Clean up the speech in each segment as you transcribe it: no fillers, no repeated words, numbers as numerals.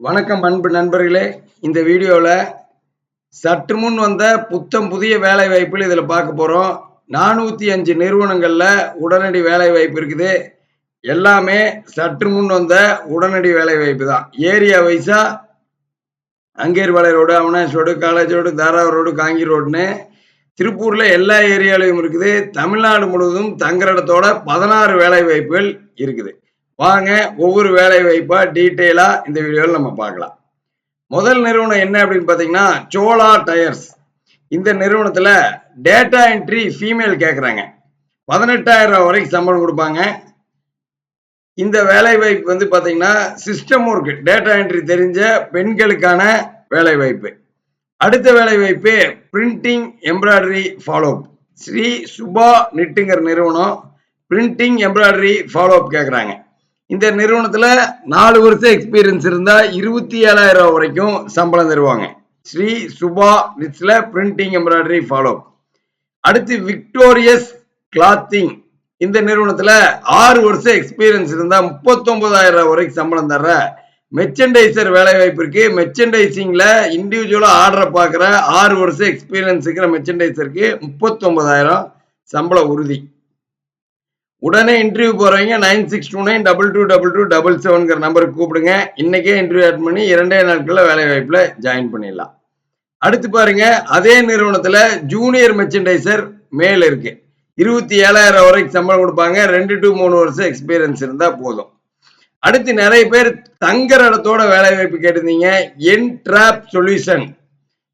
வணக்கம் அன்பு நண்பர்களே. இந்த வீடியோல சற்று முன் வந்த புத்தம் புதிய வேலை வாய்ப்புகள் இதுல பார்க்க போறோம். 405 நிறுவனங்கள்ல உடனடி வேலை வாய்ப்பு இருக்குது. எல்லாமே சற்று முன் வந்த உடனடி வேலை வாய்ப்பு தான். ஏரியா வைஸா அங்கேர்பாளைய road, Avinash road, college road, தாராவூர் ரோடு, காங்கி ரோடுன்னு திருப்பூர்ல எல்லா ஏரியாலையும் இருக்குது. தமிழ்நாடு முழுவதும் தங்குற இடத்தோட 16 வேலை வாய்ப்புகள் இருக்குது. வாங்க ஒவ்வொரு வேலை வாய்ப்பா டீட்டெயிலா இந்த வீடியோவில் நம்ம பார்க்கலாம். முதல் நிறுவனம் என்ன அப்படின்னு பார்த்தீங்கன்னா சோலா டயர்ஸ். இந்த நிறுவனத்துல டேட்டா என்ட்ரி ஃபீமேல் கேட்குறாங்க. 18,000 வரைக்கும் சம்பளம் கொடுப்பாங்க. இந்த வேலை வாய்ப்பு வந்து பார்த்தீங்கன்னா சிஸ்டம் ஒர்க், டேட்டா என்ட்ரி தெரிஞ்ச பெண்களுக்கான வேலை வாய்ப்பு. அடுத்த வேலை வாய்ப்பு printing embroidery follow up. Shri Subha நிட்டுங்கிற நிறுவனம் பிரிண்டிங் எம்ப்ராய்டரி ஃபாலோ அப் கேட்குறாங்க. இந்த நிறுவனத்துல 4 வருஷம் எக்ஸ்பீரியன்ஸ் இருந்தா 27,000 வரைக்கும் சம்பளம் தருவாங்க. ஸ்ரீ சுபா நிட்ஸ்ல பிரிண்டிங் எம்ப்ராய்டரி ஃபாலோ. அடுத்து விக்டோரியஸ் கிளாத்திங். இந்த நிறுவனத்துல 6 வருஷம் எக்ஸ்பீரியன்ஸ் இருந்தா 39,000 வரைக்கும் சம்பளம் தர்ற மெர்ச்சன்டைசர் வேலை வாய்ப்பு இருக்கு. மெர்ச்சன்டைசிங்ல இண்டிவிஜுவலா ஆர்டரை பார்க்குற 6 வருஷம் எக்ஸ்பீரியன்ஸ் இருக்கிற மெர்ச்சன்டைசருக்கு 39,000 சம்பளம் உறுதி. உடனே இன்டர்வியூ போறவங்க 9629222277 நம்பருக்கு கூப்பிடுங்க. இன்னைக்கே இன்டர்வியூ அட்டெண்ட் பண்ணி 2 நாட்கள்ல வேலை வாய்ப்புல ஜாயின் பண்ணிடலாம். அடுத்து பாருங்க, அதே நிறுவனத்துல ஜூனியர் மெர்ச்சன்டைசர் மேல் இருக்கு. 27,000 வரைக்கும் சம்பளம் கொடுப்பாங்க. 2 to 3 வருஷம் எக்ஸ்பீரியன்ஸ் இருந்தா போதும். அடுத்து நிறைய பேர் தங்குற இடத்தோட வேலை வாய்ப்பு கேட்டிருந்தீங்க. என்ட்ராப் சொல்யூஷன்.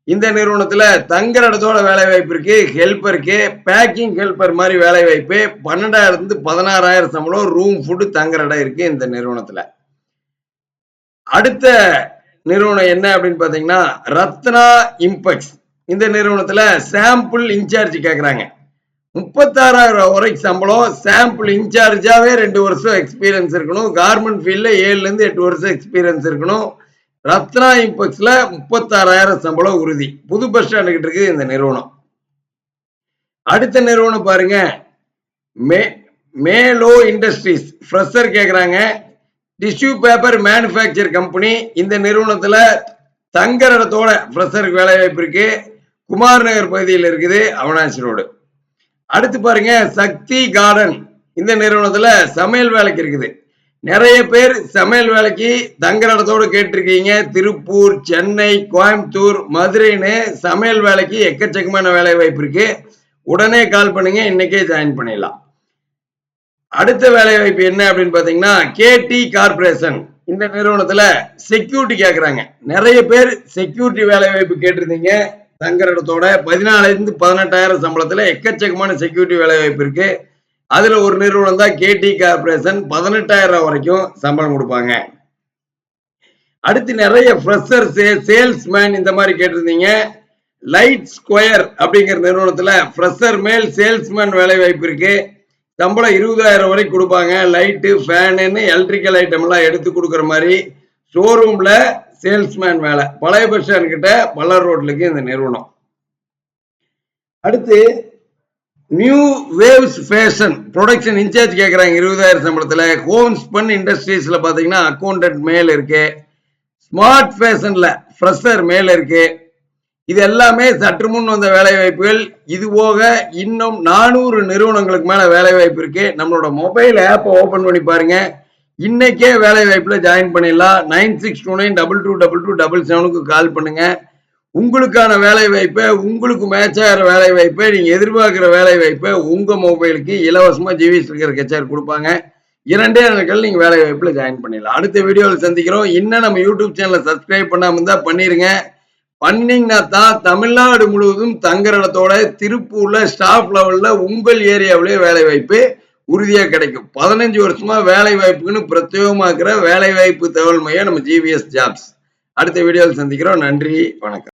இந்த நிறுவனத்துல தங்குற இடத்தோட வேலை வாய்ப்பு இருக்கு. ஹெல்ப்பருக்கு பேக்கிங் ஹெல்ப்பர் மாதிரி வேலை வாய்ப்பு. 12,000 to 16,000 சம்பளம். ரூம் ஃபுட் தங்குற இடம் இருக்கு இந்த நிறுவனத்துல. அடுத்த நிறுவனம் என்ன அப்படின்னு பாத்தீங்கன்னா ரத்னா இம்பெக்ஸ். இந்த நிறுவனத்துல சாம்பிள் இன்சார்ஜ் கேக்குறாங்க. 36,000 வரைக்கும் சம்பளம். சாம்பிள் இன்சார்ஜாவே 2 வருஷம் எக்ஸ்பீரியன்ஸ் இருக்கணும். கார்மெண்ட் ஃபீல்ட்ல 7 to 8 வருஷம் எக்ஸ்பீரியன்ஸ் இருக்கணும். ரத்னா இம்பெக்ஸ்ல 36,000 சம்பளம் உறுதி. புது பஸ் ஸ்டாண்ட் கிட்ட இருக்கு இந்த நிறுவனம். அடுத்த நிறுவனம் பாருங்க, மேலோ இண்டஸ்ட்ரீஸ். ஃப்ரெஷர் கேக்குறாங்க. Tissue paper manufacture company. இந்த நிறுவனத்துல தங்குற இடத்தோட ஃப்ரெஷருக்கு வேலை வாய்ப்பு இருக்கு. குமார் நகர் பகுதியில் இருக்குது, அவினாஷ் ரோடு. அடுத்து பாருங்க சக்தி கார்டன். இந்த நிறுவனத்துல சமையல் வேலைக்கு இருக்குது. நிறைய பேர் சமையல் வேலைக்கு தங்குற இடத்தோடு கேட்டிருக்கீங்க. திருப்பூர், சென்னை, கோயம்புத்தூர், மதுரைன்னு சமையல் வேலைக்கு எக்கச்சக்கமான வேலை வாய்ப்பு இருக்கு. உடனே கால் பண்ணுங்க, இன்னைக்கே ஜாயின் பண்ணிடலாம். அடுத்த வேலை வாய்ப்பு என்ன அப்படின்னு பாத்தீங்கன்னா கேடி கார்பரேஷன். இந்த நிறுவனத்துல செக்யூரிட்டி கேக்குறாங்க. நிறைய பேர் செக்யூரிட்டி வேலை வாய்ப்பு கேட்டிருந்தீங்க. தங்குற இடத்தோட 14,000 to 18,000 சம்பளத்துல எக்கச்சக்கமான செக்யூரிட்டி வேலை வாய்ப்பு இருக்கு. அதுல ஒரு நிறுவனம் தான் கேடி கார்பரேஷன். 18,000 வரைக்கும் சம்பளம் கொடுப்பாங்க. அடுத்து நிறைய ஃப்ரெஷர்ஸ், சேல்ஸ்மேன் இந்த மாதிரி கேட்டிருந்தீங்க. லைட் ஸ்கொயர் அப்படிங்கிற நிறுவனத்துல ஃப்ரெஷர் மேல் சேல்ஸ்மேன் வேலை வாய்ப்பு இருக்கு. சம்பளம் 20,000 வரைக்கும் கொடுப்பாங்க. லைட்டு, ஃபேனு, எலக்ட்ரிக்கல் ஐட்டம் எல்லாம் எடுத்து கொடுக்குற மாதிரி ஷோரூம்ல சேல்ஸ்மேன் வேலை. பழைய பஸ் ஸ்டாண்ட் கிட்ட பல்லர் ரோட்ல இருக்கு இந்த நிறுவனம். அடுத்து new waves fashion production incharge கேட்குறாங்க 20,000 சம்பளத்தில். ஹோம் ஸ்பன் இண்டஸ்ட்ரீஸ்ல பார்த்தீங்கன்னா அக்கௌண்டன்ட் மேல் இருக்கு. ஸ்மார்ட் ஃபேஷன்ல ஃப்ரெஷர் மேல் இருக்கு. இது எல்லாமே சற்று முன் வந்த வேலை வாய்ப்புகள். இது போக இன்னும் 400 நிறுவனங்களுக்கு மேல வேலை வாய்ப்பு இருக்கு. நம்மளோட மொபைல் ஆப்பை ஓபன் பண்ணி பாருங்க. இன்னைக்கே வேலை வாய்ப்புல ஜாயின் பண்ணிடலாம். 9629222277 கால் பண்ணுங்க. உங்களுக்கான வேலை வாய்ப்பை, உங்களுக்கு மேட்ச் ஆகிற வேலை வாய்ப்பை, நீங்க எதிர்பார்க்கிற வேலை வாய்ப்பை உங்க மொபைலுக்கு இலவசமா ஜிவிஎஸ் இருக்கிற கச்சார் கொடுப்பாங்க. 2 நாட்கள் நீங்க வேலை வாய்ப்புல ஜாயின் பண்ணிடலாம். அடுத்த வீடியோவில் சந்திக்கிறோம். இன்னும் நம்ம யூடியூப் சேனலை சப்ஸ்கிரைப் பண்ணாம இருந்தா பண்ணிருங்க. பண்ணீங்கன்னா தான் தமிழ்நாடு முழுவதும் தங்குற இடத்தோட திருப்பூர்ல ஸ்டாஃப் லெவல்ல உங்கள் ஏரியாவிலேயே வேலை வாய்ப்பு உறுதியா கிடைக்கும். 15 வருஷமா வேலை வாய்ப்புக்குன்னு பிரத்யேகமாக்குற வேலை வாய்ப்பு தகவல் மையம் நம்ம ஜிவிஎஸ் ஜாப்ஸ். அடுத்த வீடியோவில் சந்திக்கிறோம். நன்றி, வணக்கம்.